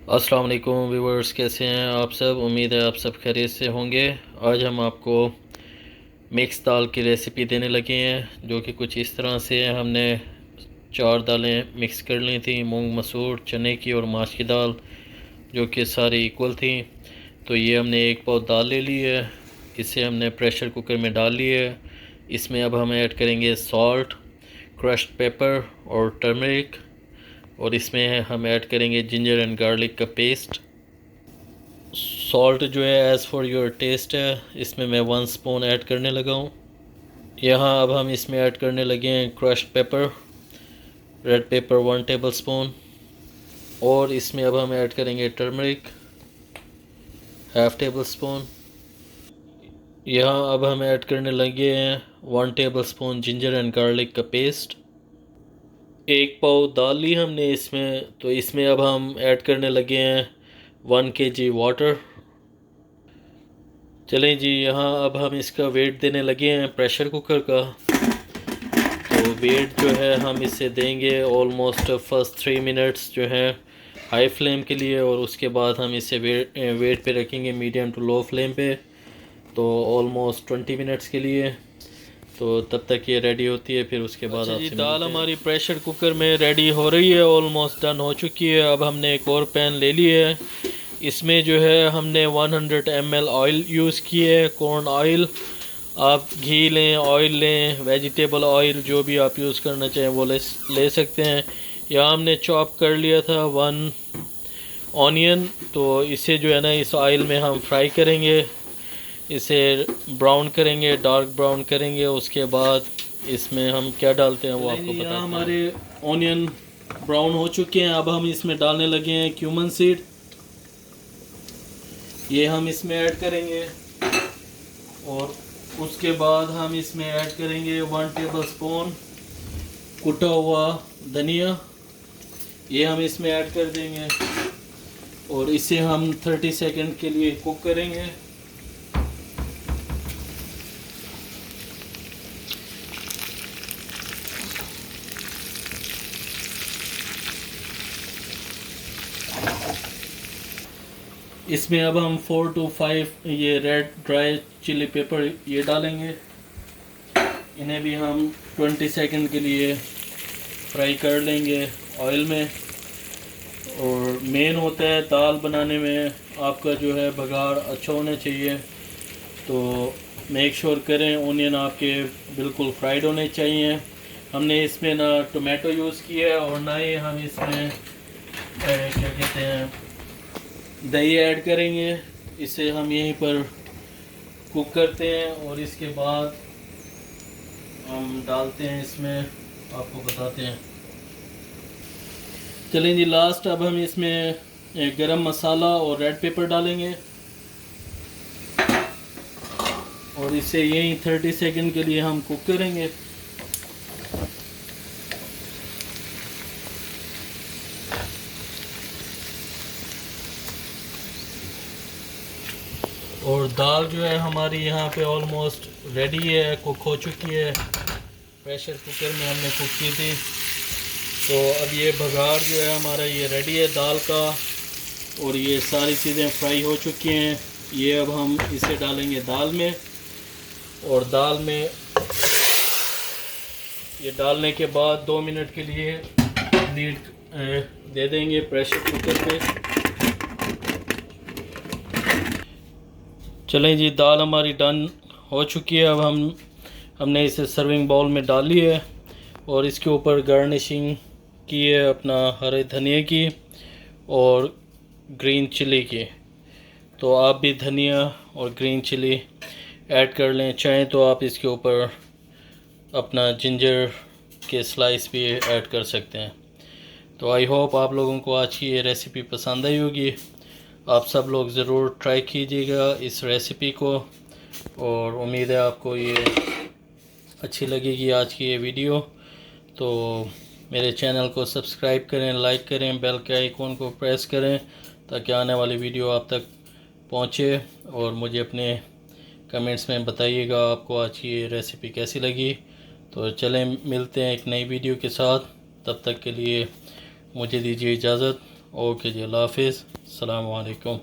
अस्सलाम वालेकुम व्यूवर्स, कैसे हैं आप सब। उम्मीद है आप सब खैरियत से होंगे। आज हम आपको मिक्स दाल की रेसिपी देने लगे हैं, जो कि कुछ इस तरह से है। हमने 4 दालें मिक्स कर ली थी, मूंग, मसूर, चने की और माश की दाल, जो कि सारी इक्वल थी। तो ये हमने 1 पाव दाल ले ली है, इसे हमने प्रेशर कुकर में डाल लिया है। इसमें अब हम ऐड करेंगे सॉल्ट, क्रश्ड पेपर और टर्मरिक, और इसमें हम ऐड करेंगे जिंजर एंड गार्लिक का पेस्ट। सॉल्ट जो है एज़ फॉर योर टेस्ट है, इसमें मैं 1 स्पून ऐड करने लगा हूँ। यहाँ अब हम इसमें ऐड करने लगे हैं crushed paper, red pepper 1 table spoon, और इसमें अब हम ऐड करेंगे टर्मरिक ½ टेबल स्पून। यहाँ अब हम ऐड करने लगे हैं 1 table spoon ginger and garlic का पेस्ट। 1 पाव दाल ली हमने इसमें, तो इसमें अब हम ऐड करने लगे हैं 1 kg वाटर। चलें जी, यहाँ अब हम इसका वेट देने लगे हैं प्रेशर कुकर का। तो वेट जो है हम इसे देंगे ऑलमोस्ट फर्स्ट 3 मिनट्स जो है हाई फ्लेम के लिए, और उसके बाद हम इसे वेट पे रखेंगे मीडियम टू लो फ्लेम पे, तो ऑलमोस्ट 20 मिनट्स के लिए। तो तब तक ये रेडी होती है, फिर उसके बाद आपसे दाल हमारी प्रेशर कुकर में रेडी हो रही है, ऑलमोस्ट डन हो चुकी है। अब हमने एक और पैन ले लिया है, इसमें जो है हमने 100 ml ऑयल यूज़ किए है, कॉर्न ऑयल। आप घी लें, ऑयल लें, वेजिटेबल ऑयल जो भी आप यूज़ करना चाहें वो ले सकते हैं। यहाँ हमने चॉप कर लिया था 1 ऑनियन, तो इसे जो है ना इस ऑयल में हम फ्राई करेंगे, इसे ब्राउन करेंगे, डार्क ब्राउन करेंगे। उसके बाद इसमें हम क्या डालते हैं वो आपको बताते हैं। हमारे ऑनियन ब्राउन हो चुके हैं, अब हम इसमें डालने लगे हैं क्यूमन सीड। ये हम इसमें ऐड करेंगे, और उसके बाद हम इसमें ऐड करेंगे 1 टेबल स्पून कुटा हुआ धनिया, ये हम इसमें ऐड कर देंगे, और इसे हम 30 सेकंड के लिए कुक करेंगे। इसमें अब हम 4 to 5 ये रेड ड्राई चिली पेपर ये डालेंगे, इन्हें भी हम 20 सेकंड के लिए फ्राई कर लेंगे ऑयल में। और मेन होता है दाल बनाने में आपका जो है बघार अच्छा होना चाहिए, तो मेक श्योर करें ओनियन आपके बिल्कुल फ्राइड होने चाहिए। हमने इसमें ना टोमेटो यूज़ किया है, और ना ही हम इसमें क्या कहते हैं दही ऐड करेंगे। इसे हम यहीं पर कुक करते हैं, और इसके बाद हम डालते हैं इसमें, आपको बताते हैं। चलें जी, लास्ट अब हम इसमें गरम मसाला और रेड पेपर डालेंगे, और इसे यहीं 30 सेकंड के लिए हम कुक करेंगे। और दाल जो है हमारी यहाँ पे ऑलमोस्ट रेडी है, कुक हो चुकी है। प्रेशर कुकर में हमने कुक की थी, तो अब ये बघार जो है हमारा ये रेडी है दाल का, और ये सारी चीज़ें फ्राई हो चुकी हैं। ये अब हम इसे डालेंगे दाल में, और दाल में ये डालने के बाद 2 मिनट के लिए लीड दे देंगे प्रेशर कुकर पे। चलें जी, दाल हमारी डन हो चुकी है। अब हमने इसे सर्विंग बाउल में डाल ली है, और इसके ऊपर गार्निशिंग की है अपना हरे धनिया की और ग्रीन चिली की। तो आप भी धनिया और ग्रीन चिली ऐड कर लें, चाहें तो आप इसके ऊपर अपना जिंजर के स्लाइस भी ऐड कर सकते हैं। तो आई होप आप लोगों को आज की ये रेसिपी पसंद आई होगी। आप सब लोग ज़रूर ट्राई कीजिएगा इस रेसिपी को, और उम्मीद है आपको ये अच्छी लगेगी आज की ये वीडियो। तो मेरे चैनल को सब्सक्राइब करें, लाइक करें, बेल के आइकॉन को प्रेस करें, ताकि आने वाली वीडियो आप तक पहुंचे, और मुझे अपने कमेंट्स में बताइएगा आपको आज की ये रेसिपी कैसी लगी। तो चलें मिलते हैं एक नई वीडियो के साथ, तब तक के लिए मुझे दीजिए इजाज़त। ओके जी, अल्लाह हाफिज़, अस्सलाम वालेकुम।